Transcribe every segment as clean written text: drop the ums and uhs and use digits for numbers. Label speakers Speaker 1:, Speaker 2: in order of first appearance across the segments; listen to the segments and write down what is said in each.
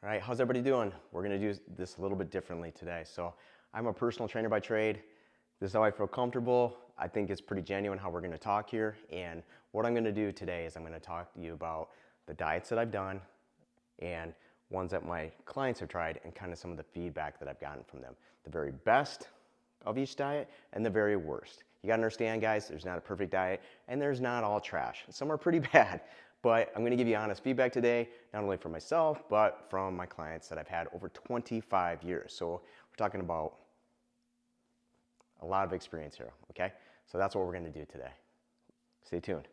Speaker 1: All right, how's everybody doing? We're gonna do this a little bit differently today. So I'm a personal trainer by trade. This is how I feel comfortable. I think it's pretty genuine how we're gonna talk here. And what I'm gonna do today is I'm gonna talk to you about the diets that I've done and ones that my clients have tried and kind of some of the feedback that I've gotten from them. The very best of each diet and the very worst. You gotta understand, guys, there's not a perfect diet and there's not all trash. Some are pretty bad. But I'm gonna give you honest feedback today, not only from myself, but from my clients that I've had over 25 years. So we're talking about a lot of experience here, okay? So that's what we're gonna do today. Stay tuned.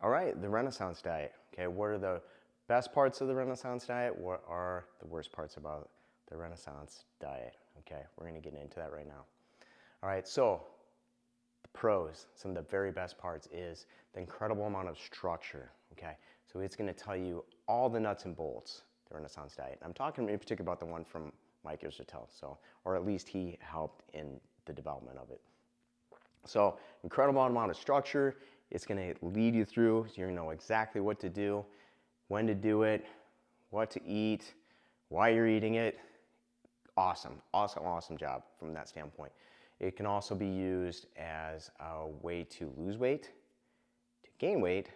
Speaker 1: All right, the Renaissance diet, okay? What are the best parts of the Renaissance diet? What are the worst parts about the Renaissance diet? Okay, we're gonna get into that right now. All right, so the pros, some of the very best parts is the incredible amount of structure, okay? So it's gonna tell you all the nuts and bolts, the Renaissance diet. I'm talking in particular about the one from Mike Israetel, so, or at least he helped in the development of it. So incredible amount of structure. It's gonna lead you through, so you're gonna know exactly what to do, when to do it, what to eat, why you're eating it. Awesome, awesome, awesome job from that standpoint. It can also be used as a way to lose weight, to gain weight,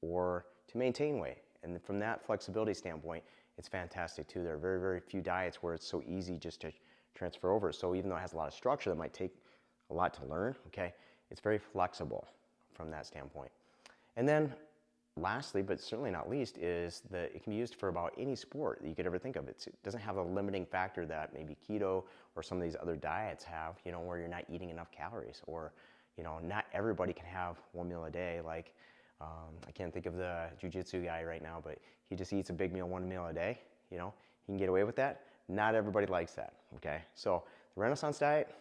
Speaker 1: or to maintain weight. And from that flexibility standpoint, it's fantastic too. There are very, very few diets where it's so easy just to transfer over. So even though it has a lot of structure that might take a lot to learn, okay, it's very flexible from that standpoint. And then lastly, but certainly not least, is that it can be used for about any sport that you could ever think of. It doesn't have a limiting factor that maybe keto or some of these other diets have, you know, where you're not eating enough calories, or, you know, not everybody can have one meal a day. Like, I can't think of the jiu-jitsu guy right now, but he just eats a big meal, one meal a day, you know, he can get away with that. Not everybody likes that, okay? So the Renaissance diet,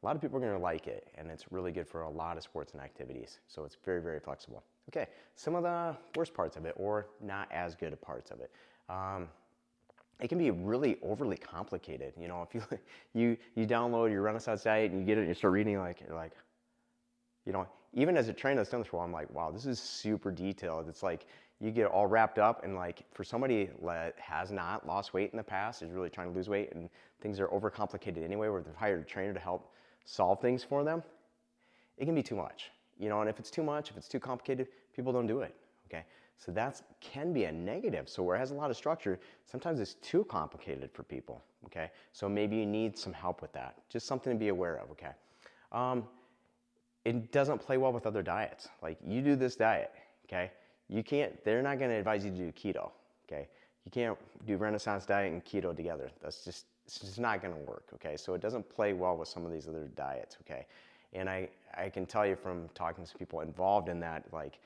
Speaker 1: a lot of people are gonna like it, and it's really good for a lot of sports and activities. So it's very, very flexible. Okay, some of the worst parts of it, or not as good parts of it. It can be really overly complicated. You know, if you download your Renaissance diet and you get it and you start reading, like, you're like, you know, even as a trainer that's done this for a while, I'm like, wow, this is super detailed. It's like you get all wrapped up, and like for somebody that has not lost weight in the past, is really trying to lose weight, and things are overcomplicated anyway, where they've hired a trainer to help solve things for them, it can be too much. You know, and if it's too much, if it's too complicated, people don't do it, okay? So that can be a negative. So where it has a lot of structure, sometimes it's too complicated for people, okay? So maybe you need some help with that. Just something to be aware of, okay? It doesn't play well with other diets. Like, you do this diet, okay? You can't, they're not gonna advise you to do keto, okay? You can't do Renaissance diet and keto together. That's just, it's just not gonna work, okay? So it doesn't play well with some of these other diets, okay? And I can tell you from talking to people involved in that, like,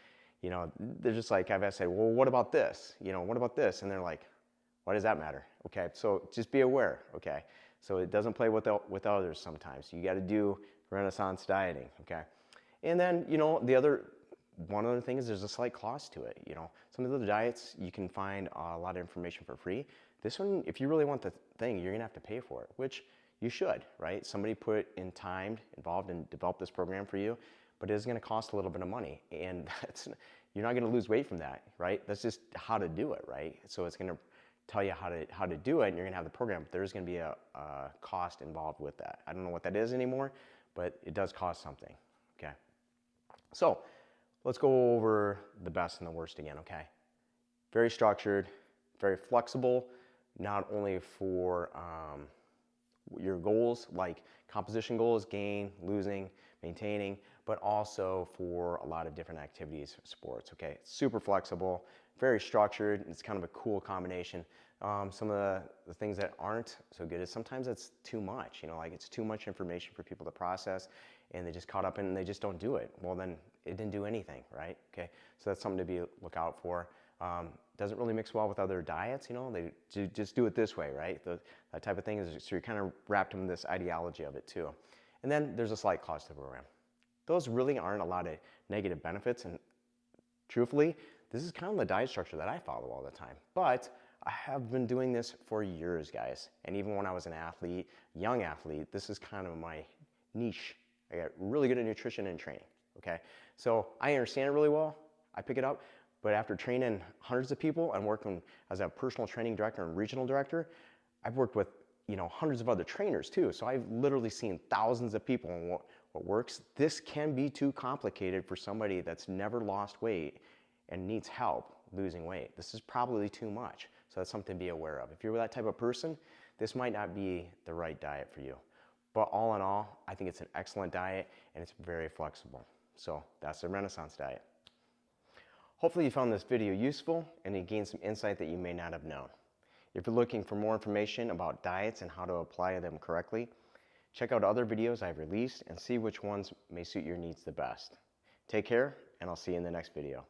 Speaker 1: you know, they're just like, I've said, well, what about this? You know, what about this? And they're like, why does that matter? Okay, so just be aware, okay? So it doesn't play with others sometimes. You gotta do Renaissance dieting, okay? And then, you know, one other thing is there's a slight cost to it, you know. Some of the other diets, you can find a lot of information for free. This one, if you really want the thing, you're gonna have to pay for it, which you should, right? Somebody put in time, involved, and developed this program for you, but it is gonna cost a little bit of money. And you're not gonna lose weight from that, right? That's just how to do it, right? So it's gonna tell you how to do it, and you're gonna have the program, but there's gonna be a cost involved with that. I don't know what that is anymore, but it does cost something, okay? So let's go over the best and the worst again, okay? Very structured, very flexible, not only for your goals, like composition goals, gain, losing, maintaining, but also for a lot of different activities, sports, okay? It's super flexible, very structured. It's kind of a cool combination. Some of the things that aren't so good is sometimes it's too much, you know, like it's too much information for people to process, and they just caught up and they just don't do it. Well, then it didn't do anything, right? Okay, so that's something to look out for. Doesn't really mix well with other diets, you know, they just do it this way, right? That type of thing is, so you're kind of wrapped in this ideology of it too. And then there's a slight cost to the program. Those really aren't a lot of negative benefits, and truthfully, this is kind of the diet structure that I follow all the time. But I have been doing this for years, guys. And even when I was an athlete, young athlete, this is kind of my niche. I got really good at nutrition and training, okay? So I understand it really well, I pick it up, but after training hundreds of people and working as a personal training director and regional director, I've worked with, you know, hundreds of other trainers too. So I've literally seen thousands of people and what works. This can be too complicated for somebody that's never lost weight and needs help losing weight. This is probably too much. So that's something to be aware of. If you're that type of person, this might not be the right diet for you. But all in all, I think it's an excellent diet and it's very flexible. So that's the Renaissance diet. Hopefully you found this video useful and you gained some insight that you may not have known. If you're looking for more information about diets and how to apply them correctly, check out other videos I've released and see which ones may suit your needs the best. Take care, and I'll see you in the next video.